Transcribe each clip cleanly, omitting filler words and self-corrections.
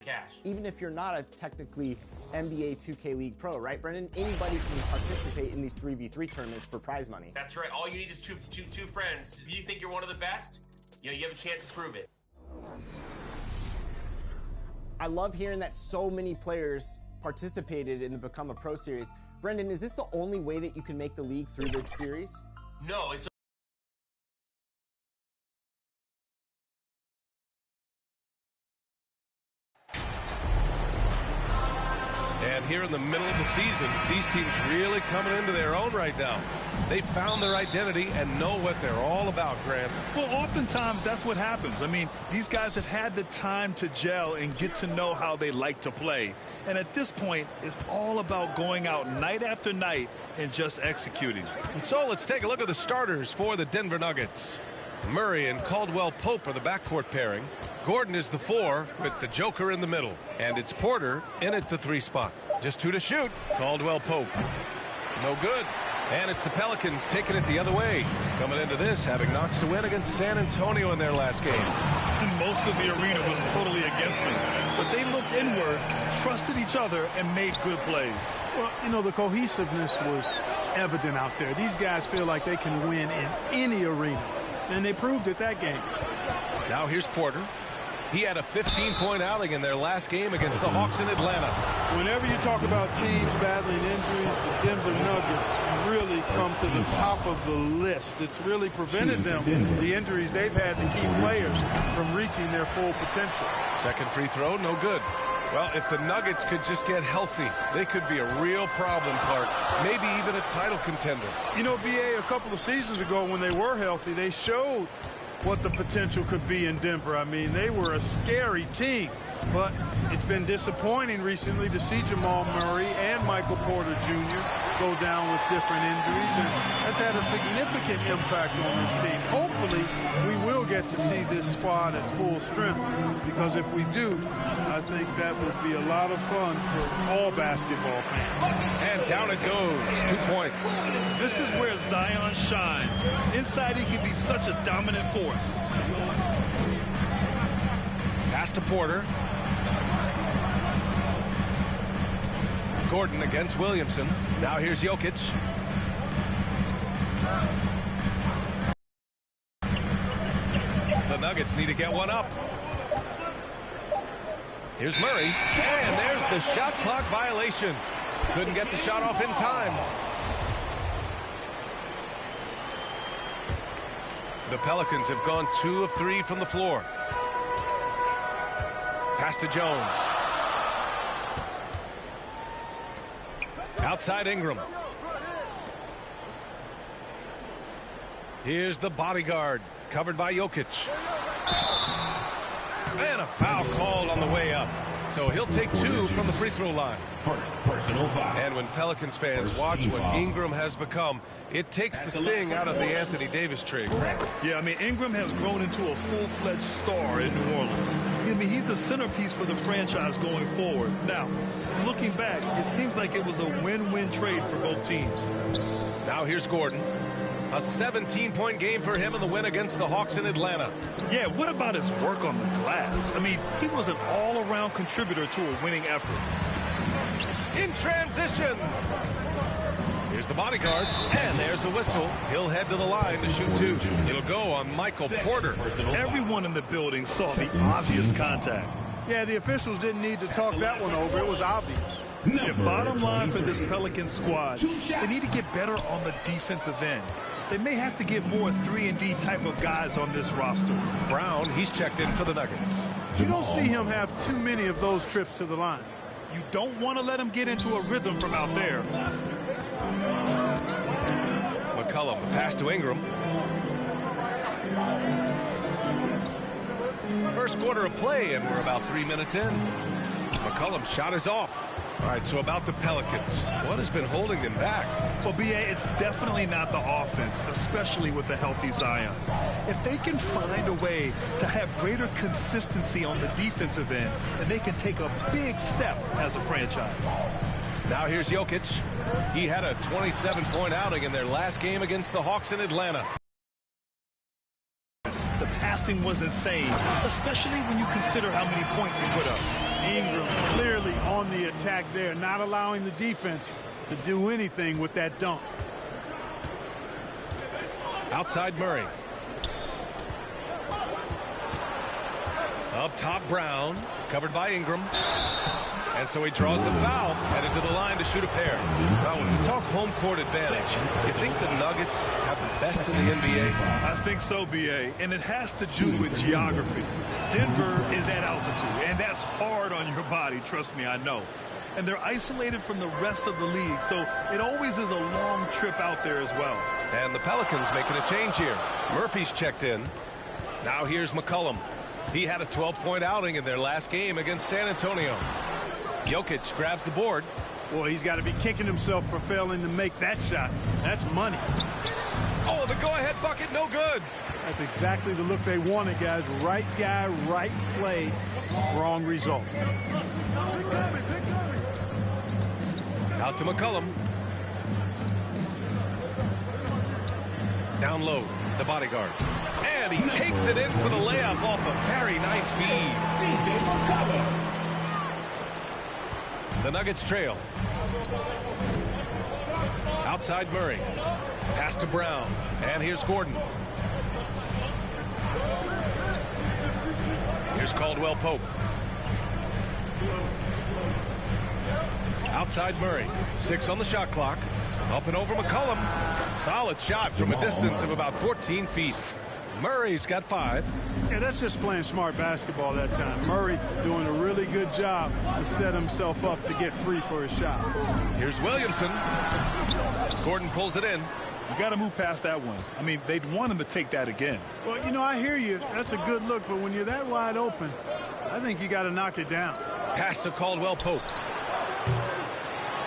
cash. Even if you're not a technically NBA 2K League pro, right, Brendan? Anybody can participate in these 3v3 tournaments for prize money. That's right. All you need is two friends. If you think you're one of the best, you have a chance to prove it. I love hearing that so many players participated in the Become a Pro series. Brendan, is this the only way that you can make the league through this series? No, it's And here in the middle of the season, these teams really coming into their own right now. They found their identity and know what they're all about, Grant. Well, oftentimes that's what happens. I mean, these guys have had the time to gel and get to know how they like to play. And at this point, it's all about going out night after night and just executing. And so let's take a look at the starters for the Denver Nuggets. Murray and Caldwell Pope are the backcourt pairing. Gordon is the 4 with the Joker in the middle. And it's Porter in at the 3 spot. Just 2 to shoot. Caldwell Pope. No good. And it's the Pelicans taking it the other way. Coming into this, having knocks to win against San Antonio in their last game. Most of the arena was totally against them. But they looked inward, trusted each other, and made good plays. Well, you know, the cohesiveness was evident out there. These guys feel like they can win in any arena. And they proved it that game. Now here's Porter. He had a 15-point outing in their last game against the Hawks in Atlanta. Whenever you talk about teams battling injuries, the Denver Nuggets really come to the top of the list. It's really prevented them, the injuries they've had to keep players from reaching their full potential. Second free throw, no good. Well, if the Nuggets could just get healthy, they could be a real problem, Clark. Maybe even a title contender. You know, BA, a couple of seasons ago when they were healthy, they showed what the potential could be in Denver. I mean, they were a scary team, but it's been disappointing recently to see Jamal Murray and Michael Porter Jr. go down with different injuries, and that's had a significant impact on this team. Hopefully, we will get to see this squad at full strength, because if we do, I think that would be a lot of fun for all basketball fans. And down it goes. 2 points. This is where Zion shines. Inside, he can be such a dominant force. Pass to Porter. Gordon against Williamson. Now here's Jokic. The Nuggets need to get one up. Here's Murray. And there's the shot clock violation. Couldn't get the shot off in time. The Pelicans have gone 2 of 3 from the floor. Pass to Jones. Outside Ingram. Here's the bodyguard, covered by Jokic. And a foul called on the way up. So he'll take 2 from the free throw line. Personal foul. And when Pelicans fans watch what Ingram has become, it takes the sting out of the Anthony Davis trade. Yeah, I mean, Ingram has grown into a full-fledged star in New Orleans. I mean, he's a centerpiece for the franchise going forward. Now, looking back, it seems like it was a win-win trade for both teams. Now here's Gordon. A 17-point game for him in the win against the Hawks in Atlanta. Yeah, what about his work on the glass? I mean, he was an all-around contributor to a winning effort. In transition. Here's the bodyguard, and there's a whistle. He'll head to the line to shoot 2. It'll go on Michael Porter. Everyone in the building saw the obvious contact. Yeah, the officials didn't need to talk that one over. It was obvious. Yeah, bottom line for this Pelican squad, they need to get better on the defensive end. They may have to get more 3-and-D type of guys on this roster. Brown, he's checked in for the Nuggets. You don't see him have too many of those trips to the line. You don't want to let him get into a rhythm from out there. McCollum, pass to Ingram. First quarter of play, and we're about 3 minutes in. McCollum's shot is off. All right, so about the Pelicans. What has been holding them back? Well, BA, it's definitely not the offense, especially with the healthy Zion. If they can find a way to have greater consistency on the defensive end, then they can take a big step as a franchise. Now here's Jokic. He had a 27-point outing in their last game against the Hawks in Atlanta. The pass passing was insane, especially when you consider how many points he put up. Ingram clearly on the attack there, not allowing the defense to do anything with that dunk. Outside Murray. Up top Brown, covered by Ingram. And so he draws the foul, headed to the line to shoot a pair. Now, when we talk home court advantage, you think the Nuggets have the best in the NBA? I think so, B.A., and it has to do with geography. Denver is at altitude, and that's hard on your body, trust me, I know. And they're isolated from the rest of the league, so it always is a long trip out there as well. And the Pelicans making a change here. Murphy's checked in. Now here's McCollum. He had a 12-point outing in their last game against San Antonio. Jokic grabs the board. Boy, he's got to be kicking himself for failing to make that shot. That's money. Oh, the go-ahead bucket, no good. That's exactly the look they wanted, guys. Right guy, right play, wrong result. Out to McCollum. Down low, the bodyguard. And he takes it in for the layup off a very nice feed. The Nuggets trail. Outside Murray. Pass to Brown. And here's Gordon. Here's Caldwell Pope. Outside Murray. 6 on the shot clock. Up and over McCollum. Solid shot from a distance of about 14 feet. Murray's got 5. Yeah, that's just playing smart basketball that time. Murray doing a really good job to set himself up to get free for his shot. Here's Williamson. Gordon pulls it in. You got to move past that one. I mean, they'd want him to take that again. Well, you know, I hear you. That's a good look, but when you're that wide open, I think you got to knock it down. Pass to Caldwell Pope.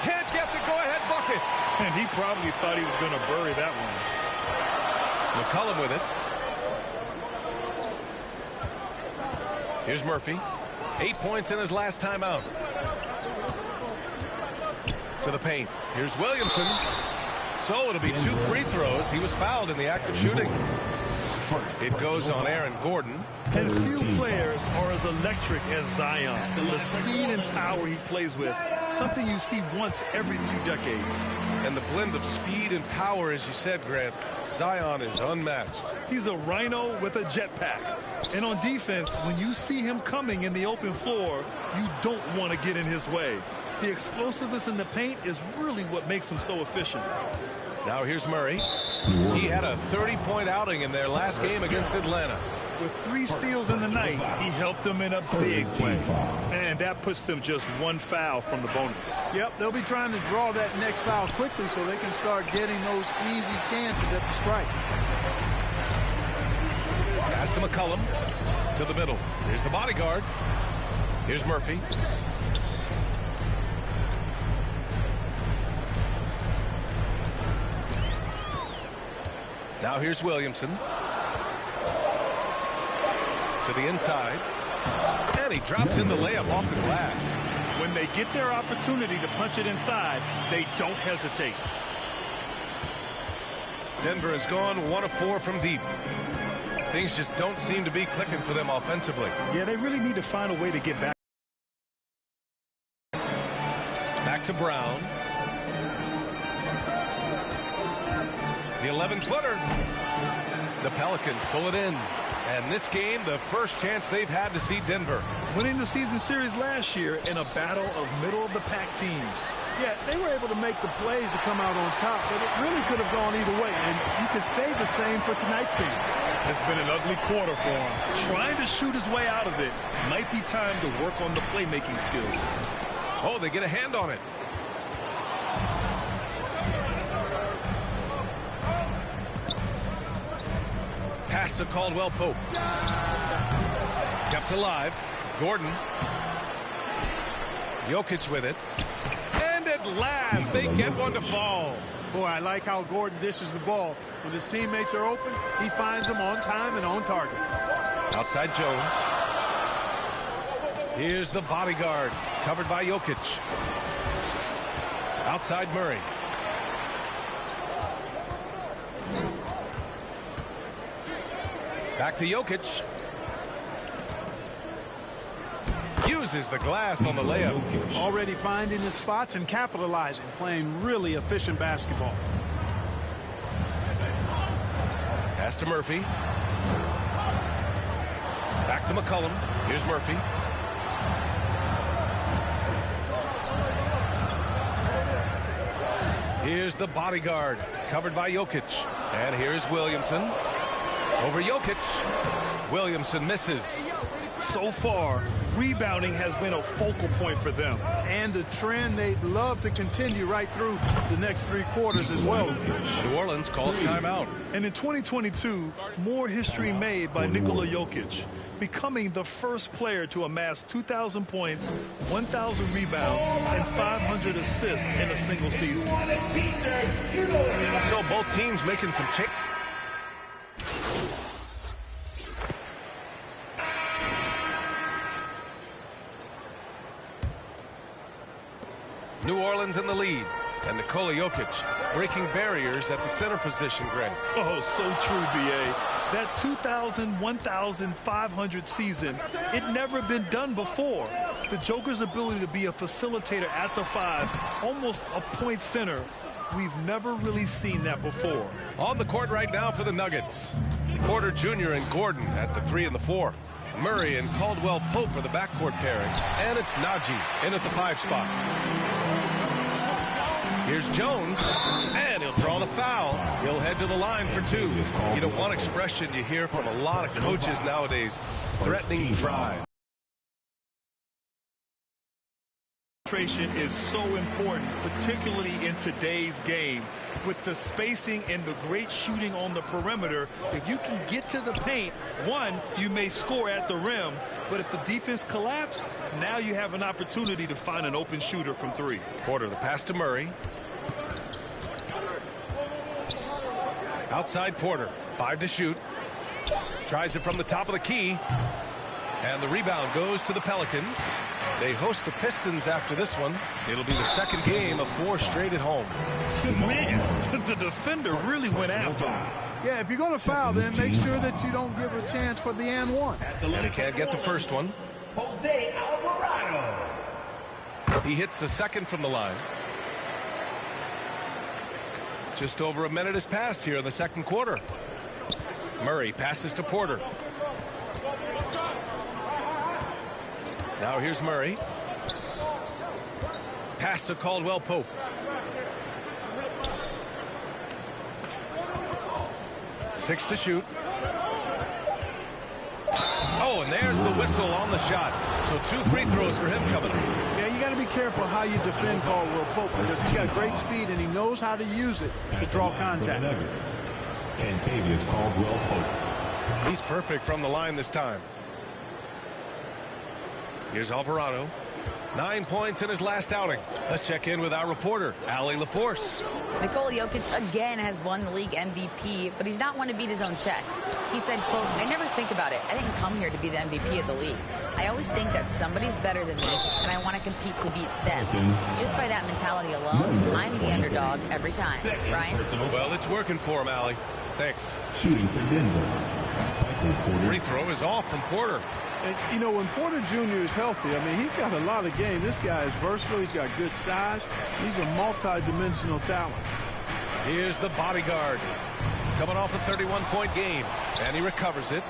Can't get the go-ahead bucket. And he probably thought he was going to bury that one. McCollum with it. Here's Murphy. 8 points in his last time out. To the paint. Here's Williamson. So it'll be 2 free throws. He was fouled in the act of shooting. It goes on Aaron Gordon. And few players are as electric as Zion. The speed and power he plays with, something you see once every few decades. And the blend of speed and power, as you said, Grant, Zion is unmatched. He's a rhino with a jetpack. And on defense, when you see him coming in the open floor, you don't want to get in his way. The explosiveness in the paint is really what makes him so efficient. Now here's Murray. He had a 30-point outing in their last game against Atlanta. With 3 steals in the night, he helped them in a big way. And that puts them just 1 foul from the bonus. Yep, they'll be trying to draw that next foul quickly so they can start getting those easy chances at the strike. Pass to McCollum. To the middle. Here's the bodyguard. Here's Murphy. Now here's Williamson. To the inside. And he drops in the layup off the glass. When they get their opportunity to punch it inside, they don't hesitate. Denver has gone 1 of 4 from deep. Things just don't seem to be clicking for them offensively. Yeah, they really need to find a way to get back. Back to Brown. The 11-footer. The Pelicans pull it in. And this game, the first chance they've had to see Denver. Winning the season series last year in a battle of middle-of-the-pack teams. Yeah, they were able to make the plays to come out on top, but it really could have gone either way. And you could say the same for tonight's game. It's been an ugly quarter for him. Trying to shoot his way out of it. Might be time to work on the playmaking skills. Oh, they get a hand on it. Pass to Caldwell Pope. Kept alive. Gordon. Jokic with it. And at last, they get one to fall. Boy, I like how Gordon dishes the ball. When his teammates are open, he finds them on time and on target. Outside Jones. Here's the bodyguard, covered by Jokic. Outside Murray. Back to Jokic. Uses the glass on the layup. Already finding his spots and capitalizing, playing really efficient basketball. Pass to Murphy. Back to McCollum. Here's Murphy. Here's the bodyguard, covered by Jokic. And here's Williamson. Over Jokic. Williamson misses. So far, rebounding has been a focal point for them. And a trend they'd love to continue right through the next 3 quarters as well. New Orleans calls timeout. And in 2022, more history made by Nikola Jokic, becoming the first player to amass 2,000 points, 1,000 rebounds, and 500 assists in a single season. So both teams making some change. New Orleans in the lead, and Nikola Jokic breaking barriers at the center position, Greg. Oh, so true, B.A. That 2,000, 1,500 season, it never been done before. The Joker's ability to be a facilitator at the 5, almost a point center, we've never really seen that before. On the court right now for the Nuggets. Porter Jr. and Gordon at the 3 and the 4. Murray and Caldwell Pope are the backcourt pairing, and it's Najee in at the 5 spot. Here's Jones, and he'll draw the foul. He'll head to the line for 2. You know, one expression you hear from a lot of coaches nowadays, threatening drive. Concentration is so important, particularly in today's game. With the spacing and the great shooting on the perimeter, if you can get to the paint, one, you may score at the rim, but if the defense collapses, now you have an opportunity to find an open shooter from 3. Porter, the pass to Murray. Outside Porter, 5 to shoot. Tries it from the top of the key. And the rebound goes to the Pelicans. They host the Pistons after this one. It'll be the second game of 4 straight at home. Man, the defender really went after him. Yeah, if you're going to foul, then make sure that you don't give a chance for the and 1. And he can't get the first one. Jose Alvarado. He hits the second from the line. Just over a minute has passed here in the second quarter. Murray passes to Porter. Now here's Murray. Pass to Caldwell Pope. Six to shoot. Oh, and there's the whistle on the shot. So 2 free throws for him coming up. Yeah, you got to be careful how you defend Caldwell Pope because he's got great speed and he knows how to use it to draw contact. Kentavious Caldwell Pope. He's perfect from the line this time. Here's Alvarado. 9 points in his last outing. Let's check in with our reporter, Allie LaForce. Nikola Jokic again has won the league MVP, but he's not one to beat his own chest. He said, quote, "I never think about it. I didn't come here to be the MVP of the league. I always think that somebody's better than me, and I want to compete to beat them. Just by that mentality alone, I'm the underdog every time." Brian? Well, it's working for him, Allie. Thanks. Shooting for Denver. Free throw is off from Porter. And, you know, when Porter Jr. is healthy, I mean, he's got a lot of game. This guy is versatile. He's got good size. He's a multi-dimensional talent. Here's the bodyguard. Coming off a 31-point game. And he recovers it.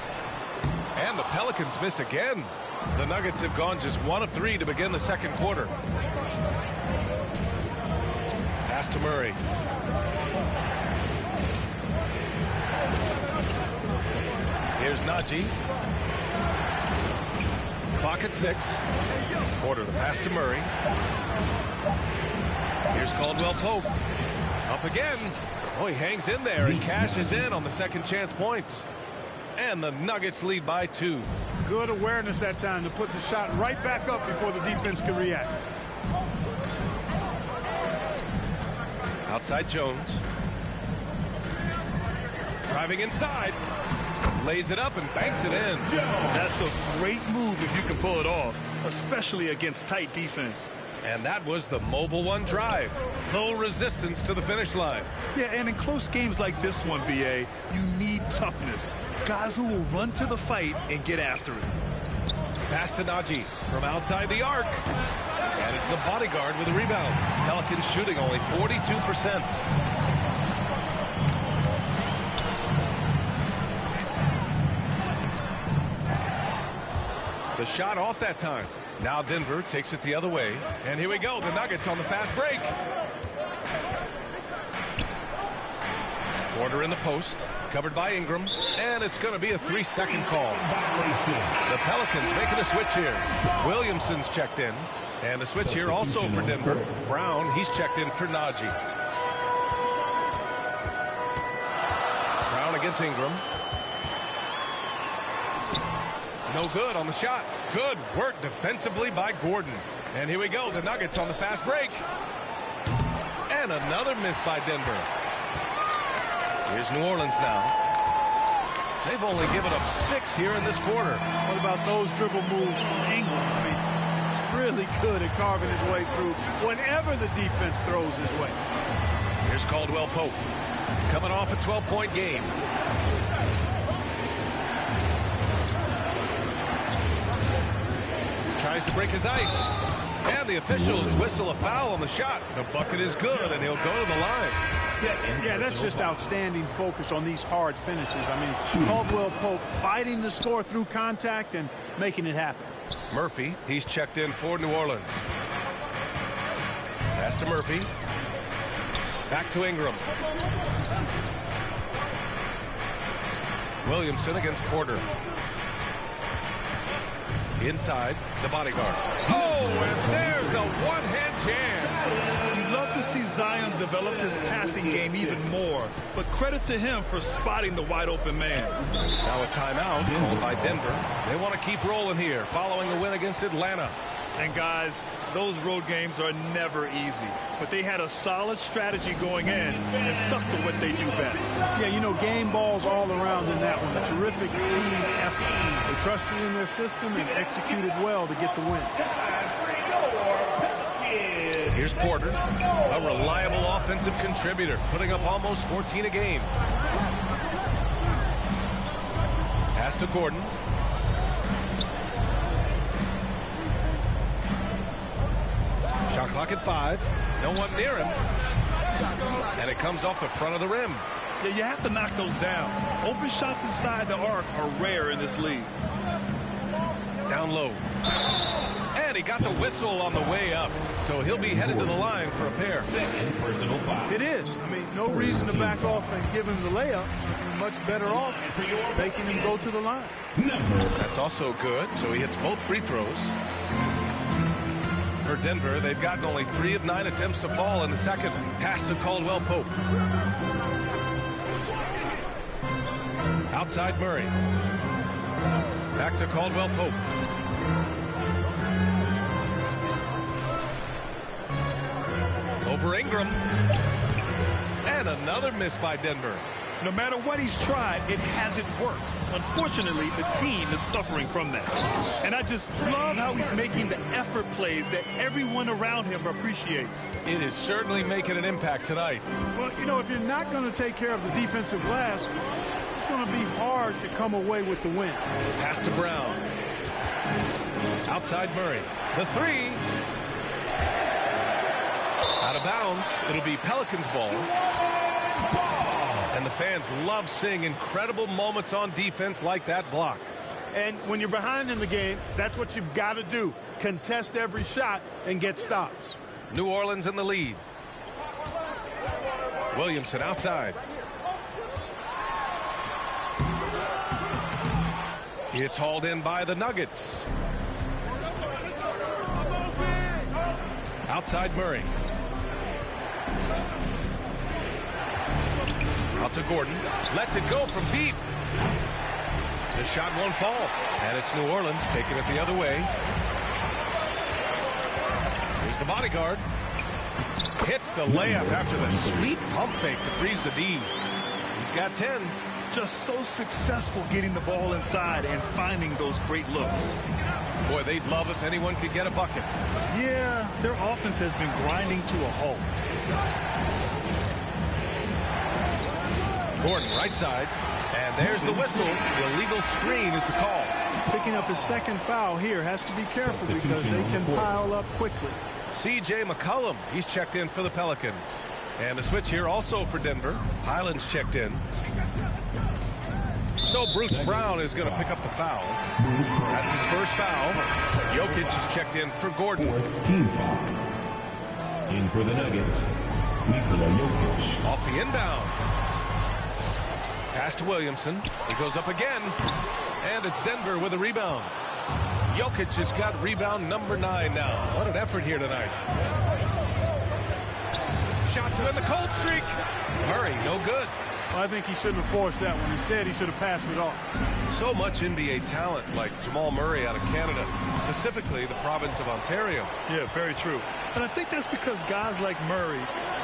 And the Pelicans miss again. The Nuggets have gone just 1 of 3 to begin the second quarter. Pass to Murray. Here's Najee. Clock at 6. Porter, the pass to Murray. Here's Caldwell Pope. Up again. Oh, he hangs in there and cashes in on the second chance points. And the Nuggets lead by 2. Good awareness that time to put the shot right back up before the defense can react. Outside Jones. Driving inside. Lays it up and banks it in. That's a great move if you can pull it off, especially against tight defense. And that was the Mobile One drive. Low resistance to the finish line. Yeah, and in close games like this one, BA, you need toughness. Guys who will run to the fight and get after it. Pass to Najee from outside the arc. And it's the bodyguard with a rebound. Pelicans shooting only 42%. The shot off that time. Now Denver takes it the other way. And here we go. The Nuggets on the fast break. Porter in the post. Covered by Ingram. And it's going to be a 3-second call. The Pelicans making a switch here. Williamson's checked in. And a switch here also for Denver. Brown, he's checked in for Najee. Brown against Ingram. No good on the shot. Good work defensively by Gordon. And here we go. The Nuggets on the fast break. And another miss by Denver. Here's New Orleans now. They've only given up 6 here in this quarter. What about those dribble moves from Ingram? I mean, really good at carving his way through whenever the defense throws his way. Here's Caldwell Pope. Coming off a 12-point game. Tries to break his ice. And the officials whistle a foul on the shot. The bucket is good, and he'll go to the line. Yeah, that's just outstanding focus on these hard finishes. I mean, Caldwell Pope fighting the score through contact and making it happen. Murphy, he's checked in for New Orleans. Pass to Murphy. Back to Ingram. Williamson against Porter. Inside, the bodyguard. Oh, and there's a one-hand jam. You'd love to see Zion develop his passing game even more, but credit to him for spotting the wide-open man. Now a timeout called by Denver. They want to keep rolling here following the win against Atlanta. And guys, those road games are never easy, but they had a solid strategy going in and stuck to what they do best. Yeah, you know, game balls all around in that one. A terrific team effort. They trusted in their system and executed well to get the win. Here's Porter, a reliable offensive contributor, putting up almost 14 a game. Pass to Gordon. Shot clock at 5. No one near him. And it comes off the front of the rim. Yeah, you have to knock those down. Open shots inside the arc are rare in this league. Down low. And he got the whistle on the way up. So he'll be headed to the line for a pair. Personal foul. It is. I mean, no reason to back off and give him the layup. You're much better off making him go to the line. That's also good. So he hits both free throws. For Denver, they've gotten only 3 of 9 attempts to fall in the second. Pass to Caldwell Pope. Outside Murray. Back to Caldwell Pope. Over Ingram. And another miss by Denver. No matter what he's tried, it hasn't worked. Unfortunately, the team is suffering from that. And I just love how he's making the effort plays that everyone around him appreciates. It is certainly making an impact tonight. Well, you know, if you're not going to take care of the defensive glass, it's going to be hard to come away with the win. Pass to Brown. Outside Murray. The 3. Out of bounds. It'll be Pelicans ball. And the fans love seeing incredible moments on defense like that block. And when you're behind in the game, that's what you've got to do. Contest every shot and get stops. New Orleans in the lead. Williamson outside. It's hauled in by the Nuggets. Outside Murray. Out to Gordon. Lets it go from deep. The shot won't fall. And it's New Orleans taking it the other way. Here's the bodyguard. Hits the layup after the sweet pump fake to freeze the D. He's got 10. Just so successful getting the ball inside and finding those great looks. Boy, they'd love if anyone could get a bucket. Yeah, their offense has been grinding to a halt. Gordon, right side. And there's the whistle. The illegal screen is the call. Picking up his second foul here. Has to be careful because they can pile up quickly. C.J. McCollum, he's checked in for the Pelicans. And a switch here also for Denver. Highland's checked in. So Bruce Brown is going to pick up the foul. That's his first foul. Jokic is checked in for Gordon. Team foul. In for the Nuggets, Nikola Jokic. Off the inbound. Pass to Williamson. He goes up again. And it's Denver with a rebound. Jokic has got rebound number 9 now. What an effort here tonight. Shot to end the cold streak. Murray, no good. Well, I think he shouldn't have forced that one. Instead, he should have passed it off. So much NBA talent like Jamal Murray out of Canada, specifically the province of Ontario. Yeah, very true. And I think that's because guys like Murray,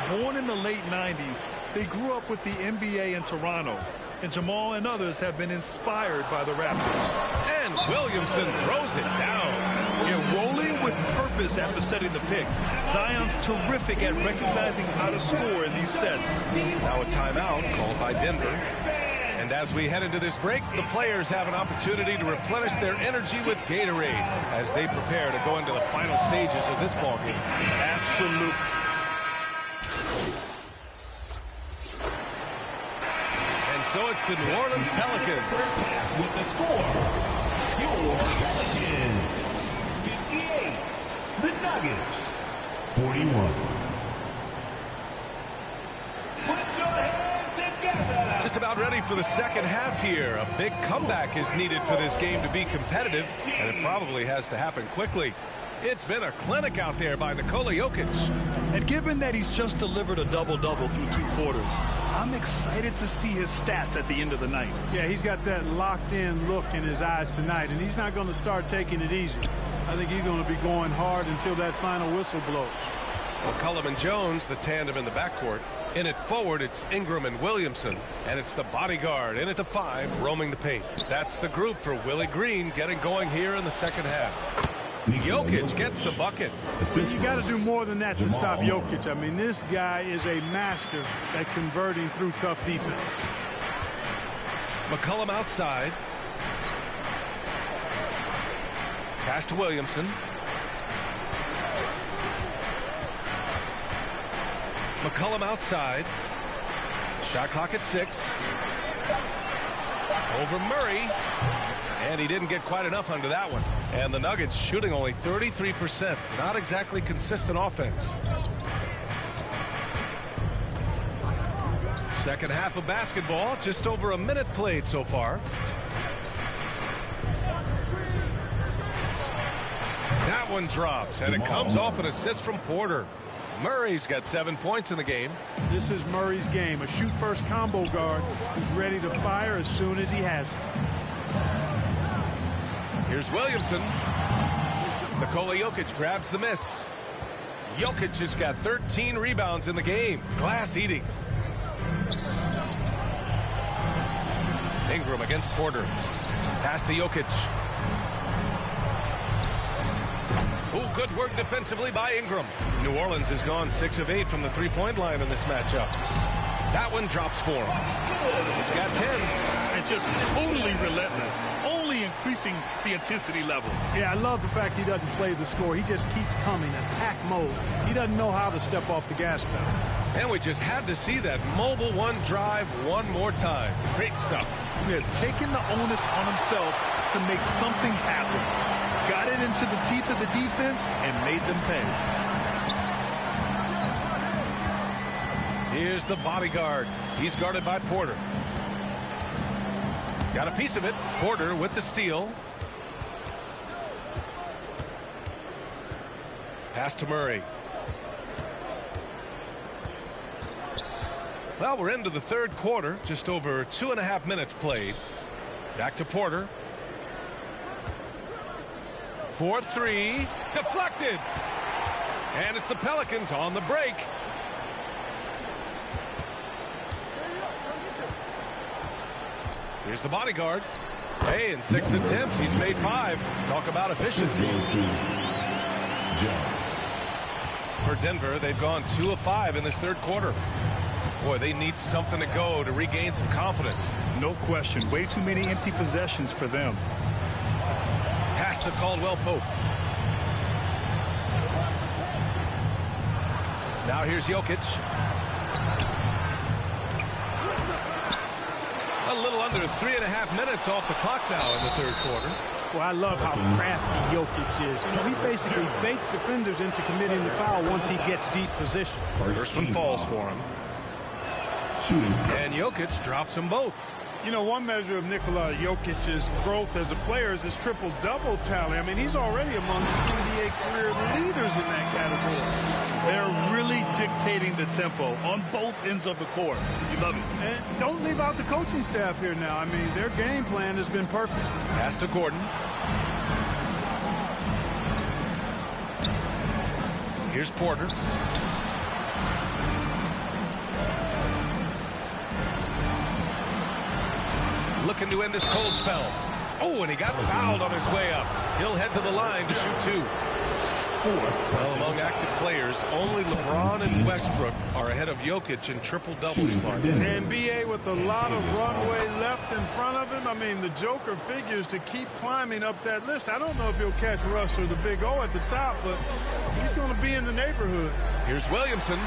born in the late 90s, they grew up with the NBA in Toronto. And Jamal and others have been inspired by the Raptors. And Williamson throws it down. Yeah, rolling with purpose after setting the pick. Zion's terrific at recognizing how to score in these sets. Now a timeout called by Denver. And as we head into this break, the players have an opportunity to replenish their energy with Gatorade as they prepare to go into the final stages of this ballgame. Absolutely. So it's the New Orleans Pelicans. With the score, your Pelicans 58, the Nuggets 41. Put your hands together. Just about ready for the second half here. A big comeback is needed for this game to be competitive, and it probably has to happen quickly. It's been a clinic out there by Nikola Jokic. And given that he's just delivered a double-double through 2 quarters, I'm excited to see his stats at the end of the night. Yeah, he's got that locked-in look in his eyes tonight, and he's not going to start taking it easy. I think he's going to be going hard until that final whistle blows. McCollum and Jones, the tandem in the backcourt. In it forward, it's Ingram and Williamson. And it's the bodyguard in at the 5, roaming the paint. That's the group for Willie Green getting going here in the second half. Jokic gets the bucket. But you got to do more than that to stop Jokic. I mean, this guy is a master at converting through tough defense. McCollum outside. Pass to Williamson. McCollum outside. Shot clock at 6. Over Murray. And he didn't get quite enough under that one. And the Nuggets shooting only 33%. Not exactly consistent offense. Second half of basketball. Just over a minute played so far. That one drops. And it comes off an assist from Porter. Murray's got 7 points in the game. This is Murray's game. A shoot-first combo guard who's ready to fire as soon as he has it. Here's Williamson. Nikola Jokic grabs the miss. Jokic has got 13 rebounds in the game. Glass eating. Ingram against Porter. Pass to Jokic. Oh, good work defensively by Ingram. New Orleans has gone 6 of 8 from the three-point line in this matchup. That one drops for him. He's got 10. And just totally relentless, only increasing the intensity level. Yeah, I love the fact he doesn't play the score. He just keeps coming, attack mode. He doesn't know how to step off the gas pedal. And we just had to see that mobile one drive one more time. Great stuff. Yeah, taking the onus on himself to make something happen. Got it into the teeth of the defense and made them pay. Here's the bodyguard. He's guarded by Porter. Got a piece of it. Porter with the steal. Pass to Murray. Well, we're into the third quarter. Just over 2.5 minutes played. Back to Porter. 4-3. Deflected. And it's the Pelicans on the break. Here's the bodyguard. Hey, in 6 attempts, he's made 5. Talk about efficiency. For Denver, they've gone 2 of 5 in this third quarter. Boy, they need something to go to regain some confidence. No question. Way too many empty possessions for them. Pass to Caldwell Pope. Now here's Jokic. A little under 3.5 minutes off the clock now in the third quarter. Well, I love how crafty Jokic is. You know, he basically baits defenders into committing the foul once he gets deep position. First one falls for him. And Jokic drops them both. You know, one measure of Nikola Jokic's growth as a player is his triple-double tally. I mean, he's already among the NBA career leaders in that category. They're really dictating the tempo on both ends of the court. You love it. And don't leave out the coaching staff here now. I mean, their game plan has been perfect. Pass to Gordon. Here's Porter. Looking to end this cold spell. Oh, and he got fouled on his way up. He'll head to the line to shoot 2. Well, among active players, only LeBron and Westbrook are ahead of Jokic in triple-doubles. And BA with a lot of runway left in front of him. I mean, the Joker figures to keep climbing up that list. I don't know if he'll catch Russ or the Big O at the top, but he's going to be in the neighborhood. Here's Williamson.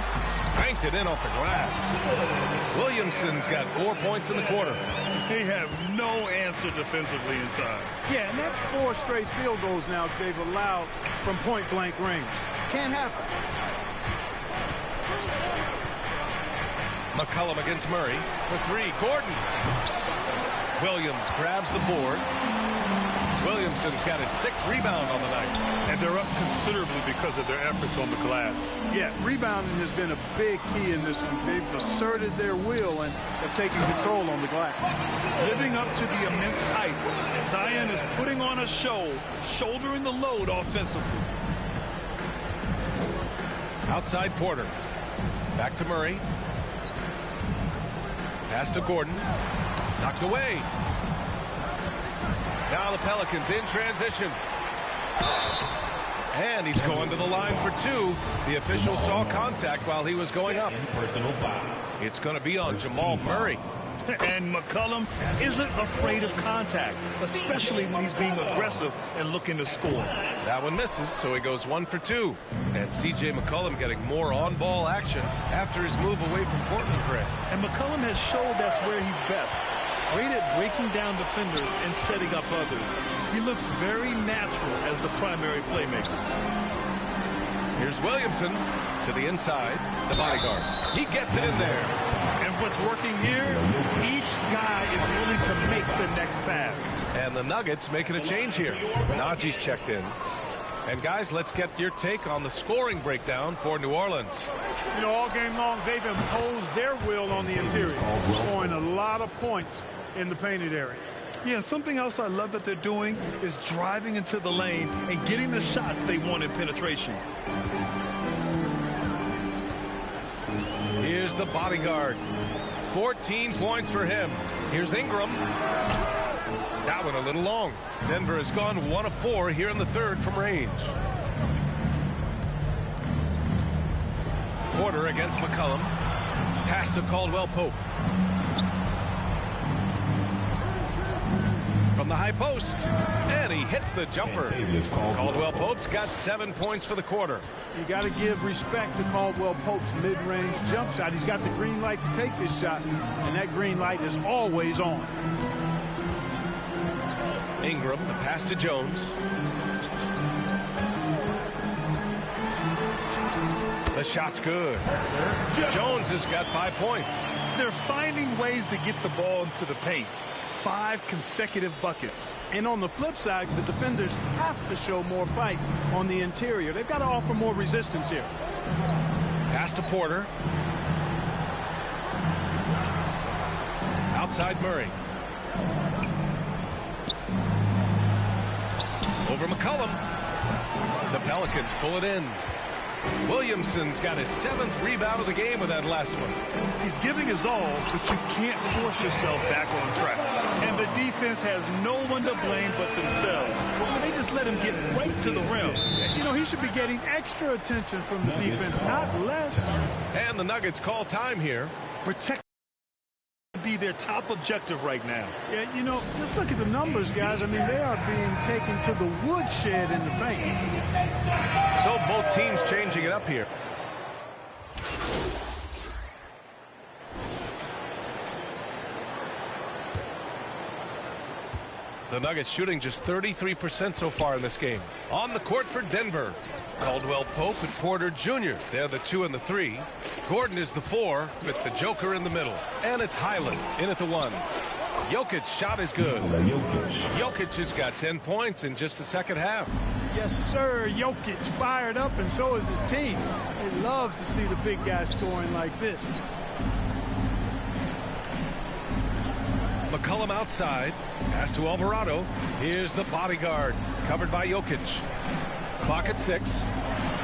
Banked it in off the glass. Williamson's got 4 points in the quarter. They have no answer defensively inside. Yeah, and that's 4 straight field goals now they've allowed from point-blank range. Can't happen. McCollum against Murray for 3. Gordon. Williams grabs the board. Williamson's got his 6th rebound on the night. And they're up considerably because of their efforts on the glass. Yeah, rebounding has been a big key in this one. They've asserted their will and have taken control on the glass. Living up to the immense hype, Zion is putting on a show, shouldering the load offensively. Outside Porter. Back to Murray. Pass to Gordon. Knocked away. Now the Pelicans in transition. And he's going to the line for 2. The official saw contact while he was going up. It's going to be on Jamal Murray. And McCollum isn't afraid of contact, especially when he's being aggressive and looking to score. That one misses, so he goes 1 for 2. And C.J. McCollum getting more on-ball action after his move away from Portland, Grant. And McCollum has showed that's where he's best. Great at breaking down defenders and setting up others. He looks very natural as the primary playmaker. Here's Williamson to the inside, the bodyguard. He gets it in there. And what's working here, each guy is willing to make the next pass. And the Nuggets making a change here. Najee's checked in. And guys, let's get your take on the scoring breakdown for New Orleans. You know, all game long, they've imposed their will on the interior, scoring a lot of points in the painted area. Yeah, something else I love that they're doing is driving into the lane and getting the shots they want in penetration. Here's the bodyguard. 14 points for him. Here's Ingram. That one a little long. Denver has gone 1 of 4 here in the third from range. Porter against McCollum. Pass to Caldwell Pope. From the high post. And he hits the jumper. Caldwell Pope's got 7 points for the quarter. You got to give respect to Caldwell Pope's mid-range jump shot. He's got the green light to take this shot, and that green light is always on. Ingram, the pass to Jones. The shot's good. Jones has got 5 points. They're finding ways to get the ball into the paint. 5 consecutive buckets. And on the flip side, the defenders have to show more fight on the interior. They've got to offer more resistance here. Pass to Porter. Outside Murray. Over McCollum. The Pelicans pull it in. Williamson's got his 7th rebound of the game with that last one. He's giving his all, but you can't force yourself back on track. And the defense has no one to blame but themselves. They just let him get right to the rim. You know, he should be getting extra attention from the defense, not less. And the Nuggets call time here. Protect be their top objective right now. Yeah, you know, just look at the numbers, guys. I mean, they are being taken to the woodshed in the paint. So both teams changing it up here. The Nuggets shooting just 33% so far in this game. On the court for Denver, Caldwell Pope and Porter Jr. They're the 2 and the 3. Gordon is the 4 with the Joker in the middle. And it's Highland in at the 1. Jokic's shot is good. Jokic has got 10 points in just the second half. Yes, sir. Jokic fired up, and so is his team. They love to see the big guy scoring like this. McCollum outside. Pass to Alvarado. Here's the bodyguard. Covered by Jokic. Clock at 6.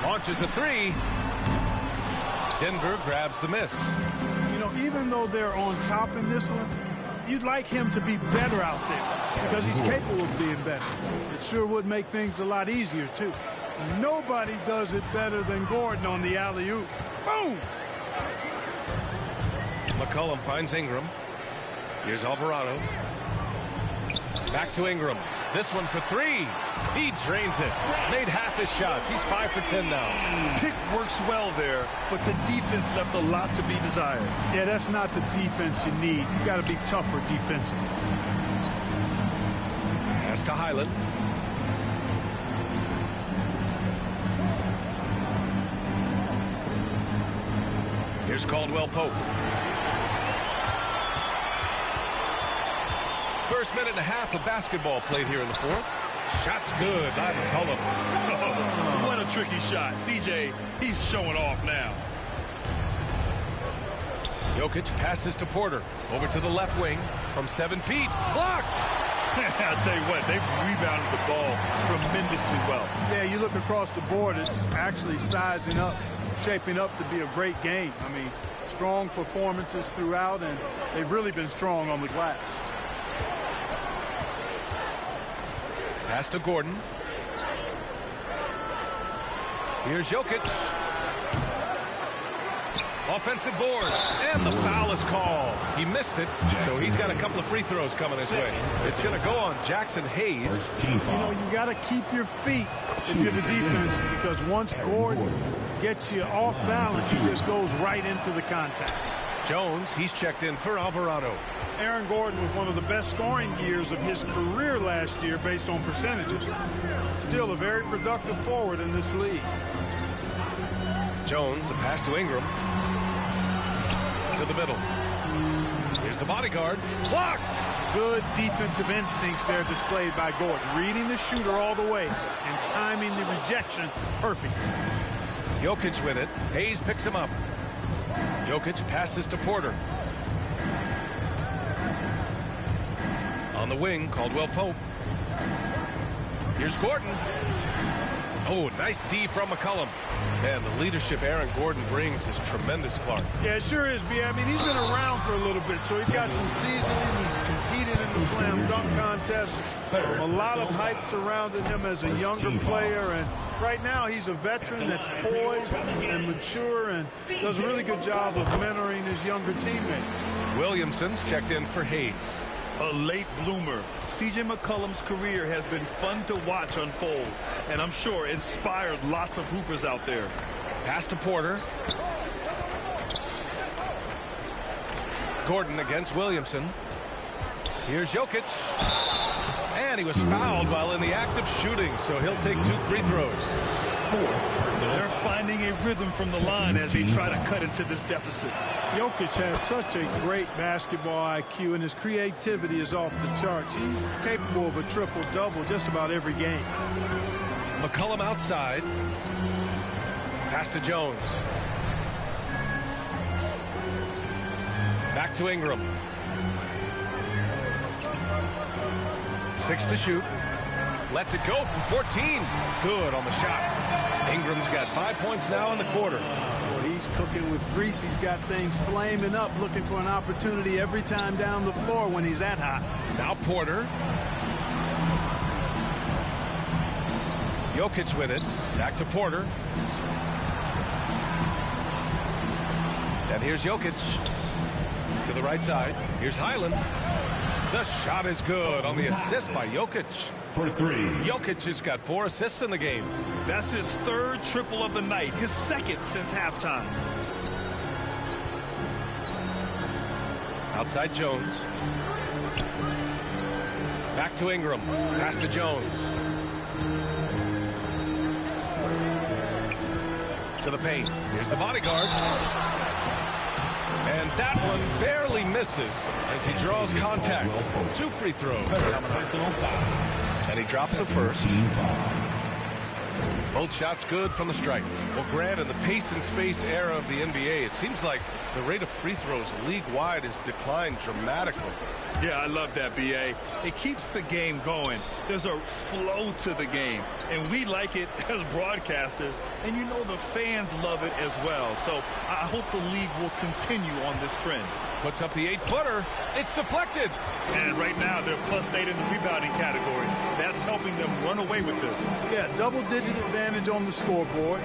Launches a 3. Denver grabs the miss. You know, even though they're on top in this one, you'd like him to be better out there because he's capable of being better. It sure would make things a lot easier, too. Nobody does it better than Gordon on the alley-oop. Boom! McCollum finds Ingram. Here's Alvarado. Back to Ingram. This one for 3. He drains it. Made half his shots. He's 5 for 10 now. Pick works well there, but the defense left a lot to be desired. Yeah, that's not the defense you need. You got to be tougher defensively. Pass to Highland. Here's Caldwell Pope. First minute and a half of basketball played here in the 4th. Shot's good by McCollum. Oh, what a tricky shot. CJ, he's showing off now. Jokic passes to Porter. Over to the left wing from 7 feet. Blocked! I'll tell you what, they've rebounded the ball tremendously well. Yeah, you look across the board, it's actually sizing up, shaping up to be a great game. I mean, strong performances throughout, and they've really been strong on the glass. Pass to Gordon. Here's Jokic. Offensive board. And the foul is called. He missed it, so he's got a couple of free throws coming his way. It's going to go on Jackson Hayes. You know, you got to keep your feet if you're the defense, because once Gordon gets you off balance, he just goes right into the contact. Jones, he's checked in for Alvarado. Aaron Gordon was one of the best scoring years of his career last year based on percentages. Still a very productive forward in this league. Jones, the pass to Ingram. To the middle. Here's the bodyguard. Blocked! Good defensive instincts there displayed by Gordon. Reading the shooter all the way and timing the rejection perfect. Jokic with it. Hayes picks him up. Jokic passes to Porter. On the wing, Caldwell Pope. Here's Gordon. Oh, nice D from McCollum. Man, the leadership Aaron Gordon brings is tremendous, Clark. Yeah, it sure is, B. I mean, he's been around for a little bit, so he's got some seasoning. He's competed in the slam dunk contest. A lot of hype surrounding him as a younger player, and right now he's a veteran that's poised and mature and does a really good job of mentoring his younger teammates. Williamson's checked in for Hayes. A late bloomer. C.J. McCollum's career has been fun to watch unfold, and I'm sure inspired lots of hoopers out there. Pass to Porter. Gordon against Williamson. Here's Jokic. And he was fouled while in the act of shooting, so he'll take 2 free throws. They're finding a rhythm from the line as they try to cut into this deficit. Jokic has such a great basketball IQ, and his creativity is off the charts. He's capable of a triple-double just about every game. McCollum outside. Pass to Jones. Back to Ingram. 6 to shoot. Lets it go from 14. Good on the shot. Ingram's got 5 points now in the quarter. Well, he's cooking with grease. He's got things flaming up, looking for an opportunity every time down the floor when he's that hot. Now Porter. Jokic with it. Back to Porter. And here's Jokic to the right side. Here's Highland. The shot is good on the assist by Jokic. For 3. Jokic has got 4 assists in the game. That's his 3rd triple of the night, his 2nd since halftime. Outside Jones. Back to Ingram. Pass to Jones. To the paint. Here's the bodyguard. And that one barely misses as he draws contact. 2 free throws coming up. And he drops the first. Both shots good from the stripe. Well, Grant, in the pace and space era of the NBA, it seems like the rate of free throws league-wide has declined dramatically. Yeah, I love that, B.A. It keeps the game going. There's a flow to the game, and we like it as broadcasters, and you know the fans love it as well. So I hope the league will continue on this trend. Puts up the 8-footer. It's deflected. And right now, they're +8 in the rebounding category. That's helping them run away with this. Yeah, double-digit advantage on the scoreboard.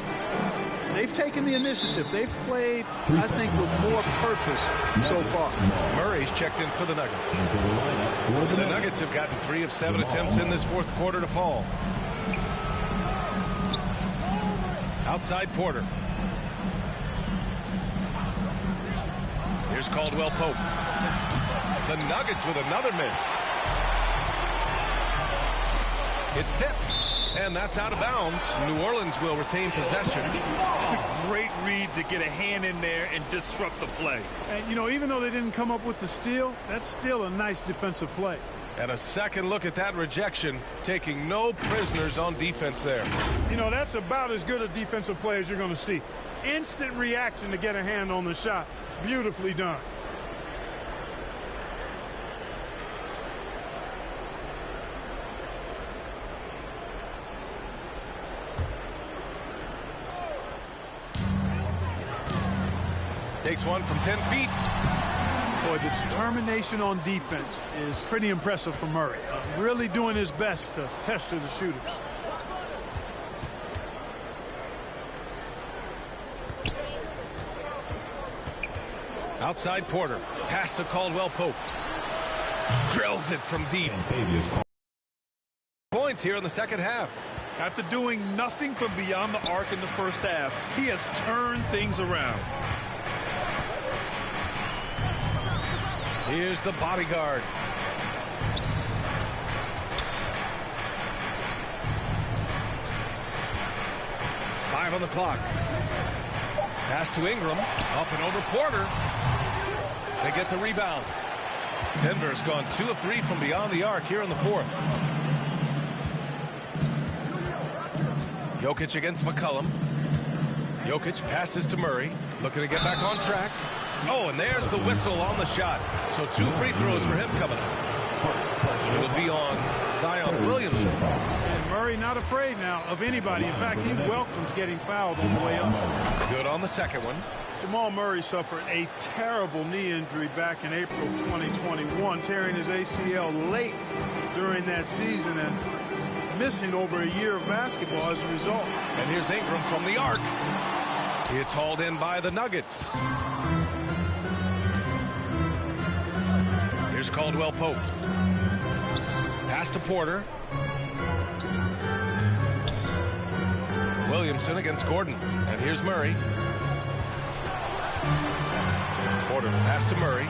They've taken the initiative. They've played, I think, with more purpose so far. Murray's checked in for the Nuggets. The Nuggets have gotten 3 of 7 attempts in this 4th quarter to fall. Outside Porter. Here's Caldwell Pope. The Nuggets with another miss. It's tipped. And that's out of bounds. New Orleans will retain possession. Great read to get a hand in there and disrupt the play. And, you know, even though they didn't come up with the steal, that's still a nice defensive play. And a second look at that rejection, taking no prisoners on defense there. You know, that's about as good a defensive play as you're going to see. Instant reaction to get a hand on the shot. Beautifully done. Takes one from 10 feet. Boy, the determination on defense is pretty impressive for Murray. Really doing his best to pester the shooters. Outside Porter. Pass to Caldwell Pope. Drills it from deep. Points here in the second half. After doing nothing from beyond the arc in the first half, he has turned things around. Here's the bodyguard. Five on the clock. Pass to Ingram. Up and over Porter. They get the rebound. Denver's gone 2 of 3 from beyond the arc here in the 4th. Jokic against McCollum. Jokic passes to Murray. Looking to get back on track. Oh, and there's the whistle on the shot. So 2 free throws for him coming up. It'll be on Zion Williamson. And Murray not afraid now of anybody. In fact, he welcomes getting fouled on the way up. Good on the second one. Jamal Murray suffered a terrible knee injury back in April of 2021, tearing his ACL late during that season and missing over a year of basketball as a result. And here's Ingram from the arc. It's hauled in by the Nuggets. Here's Caldwell Pope. Pass to Porter. Williamson against Gordon. And here's Murray. Porter pass to Murray.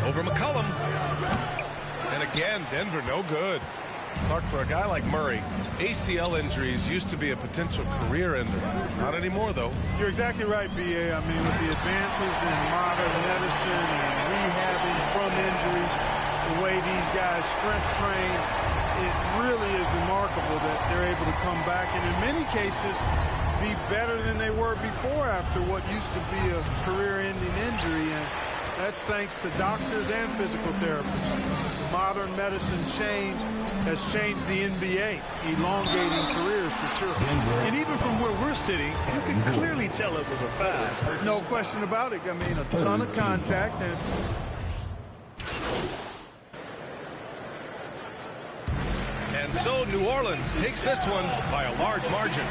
Over McCollum. And again, Denver no good. Clark, for a guy like Murray, ACL injuries used to be a potential career ender. Not anymore, though. You're exactly right, B.A. I mean, with the advances in modern medicine and rehabbing from injuries, the way these guys strength train, it really is remarkable that they're able to come back and in many cases be better than they were before after what used to be a career-ending injury. And That's thanks to doctors and physical therapists. Modern medicine change has changed the NBA, elongating careers for sure. And even from where we're sitting, you can clearly tell it was a foul. No question about it. I mean, a ton of contact. And so New Orleans takes this one by a large margin.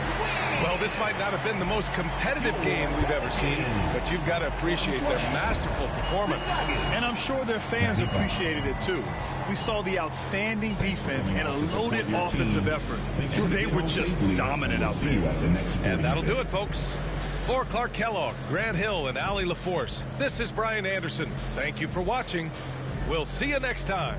Well, this might not have been the most competitive game we've ever seen, but you've got to appreciate their masterful performance. And I'm sure their fans appreciated it too. We saw the outstanding defense and a loaded offensive effort. They were just dominant out there. And that'll do it, folks. For Clark Kellogg, Grant Hill, and Allie LaForce, this is Brian Anderson. Thank you for watching. We'll see you next time.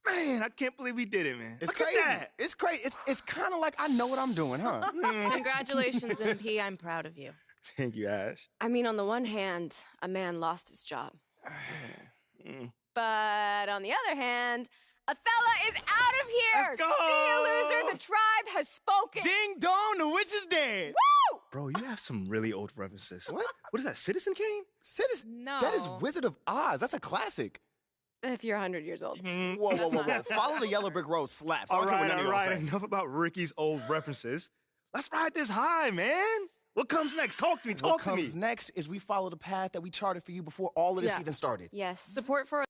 Man, I can't believe we did it, man. It's Look crazy. at that. It's crazy. It's kind of like I know what I'm doing, huh? Congratulations, MP. I'm proud of you. Thank you, Ash. I mean, on the one hand, a man lost his job. But on the other hand, a fella is out of here. Let's go. See you, loser. The tribe has spoken. Ding dong, the witch is dead. Woo! Bro, you have some really old references. What? What is that, Citizen Kane? Citizen. No. That is Wizard of Oz. That's a classic. If you're 100 years old. Whoa. Follow the Yellow Brick Road slaps. All right. Enough about Ricky's old references. Let's ride this high, man. What comes next? Talk to me. What comes next is we follow the path that we charted for you before all of this even started. Yes. Support for